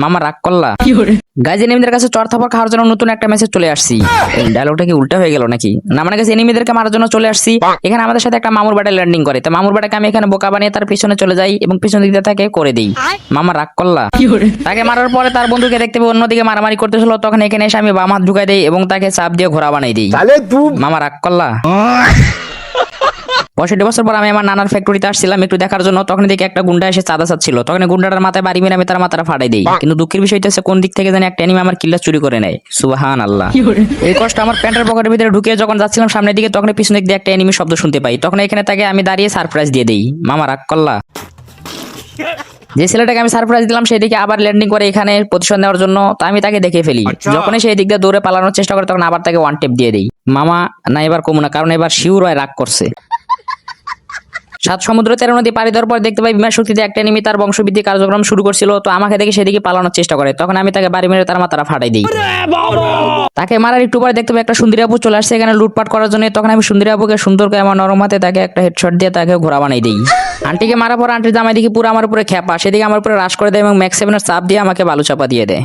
মামা রাগ করলা। গাইজ এনিমিদের কাছে চড় থাপড় খাওয়ার জন্য নতুন একটা মেসেজ চলে আসছি। এই ডায়লগটা কি উল্টা হয়ে গেল নাকি? না মানে কাছে এনিমিদেরকে মারার জন্য চলে আসছি। এখানে আমাদের সাথে একটা মামুর বাড়ি ল্যান্ডিং করে, তো মামুর বাড়িকে আমি এখানে বোকা বানিয়ে তার পিছনে চলে যাই এবং পিছন দিক দিয়ে তাকে করে দিই। মামা রাগ করলা। তাকে মারার পরে তার বন্ধুকে দেখতে পেয়ে অন্যদিকে মারামারি করতেছিল, তখন এখানে এসে আমি বাম হাত ঢুকাই দিই এবং তাকে চাপ দিয়ে ঘোড়া বানাই দিই। মামা রাগ করলা। 65 বছর পর আমি আমার নানার ফ্যাক্টরিতে আসছিলাম একটু দেখার জন্য, তখন দেখি একটা গুন্ডা এসে চাঁদা চাচ্ছিল, তখন গুন্ডাটার মাথায় বাড়ি মেরে আমি তার মাথাটা ফাটাই দিই। কিন্তু দুঃখের বিষয় হচ্ছে কোন দিক থেকে জানি একটা এনিমি আমার কিল্লা চুরি করে নেয়। সুবহানাল্লাহ। এই কষ্ট আমার প্যান্টের পকেটের ভিতরে ঢুকে যখন যাচ্ছিলাম সামনের দিকে, তখন পিছন দিক দিয়ে একটা এনিমি শব্দ শুনতে পাই, তখন এখানে তাকে আমি দাঁড়িয়ে সারপ্রাইজ দিয়ে দিই। মামা রাগ করলা। যে ছেলেটাকে আমি সারপ্রাইজ দিলাম সেদিকে আবার ল্যান্ডিং করে এখানে প্রতিশোধ নেওয়ার জন্য, তো আমি তাকে দেখে ফেলি। যখনই সেই দিক দিয়ে দৌড়ে পালানোর চেষ্টা করে তখন আবার তাকে ওয়ান টেপ দিয়ে দিই। মামা না এবার কমু না, কারণ এবার শিউর হয় রাগ করছে। 7 সমুদ্র 13 নদী পাড়ি দেওয়ার পর দেখতে পাই বিমান শক্তিতে একটা এনিমি তার বংশবৃদ্ধি কার্যক্রম শুরু করছিল, তো আমাকে দেখে সেদিকে পালানোর চেষ্টা করে, তখন আমি তাকে বাড়ি মেরে তার মাথাটা ফাটাই দিই। তাকে মারার একটু পরে দেখতে পাই একটা সুন্দরী আপু চলে আসছে এখানে লুটপাট করার জন্য, তখন আমি সুন্দরী আপুকে সুন্দর করে আমার নরম হাতে তাকে একটা হেডশট দিয়ে তাকে ঘোড়া বানাই দিই। আন্টিকে মারার পর আন্টির জামাই দেখি পুরো আমার উপরে খেপা, সেদিকে আমার উপরে রাশ করে দেয় এবং ম্যাক্স 7 এর চাপ দিয়ে আমাকে বালু চাপা দিয়ে দেয়।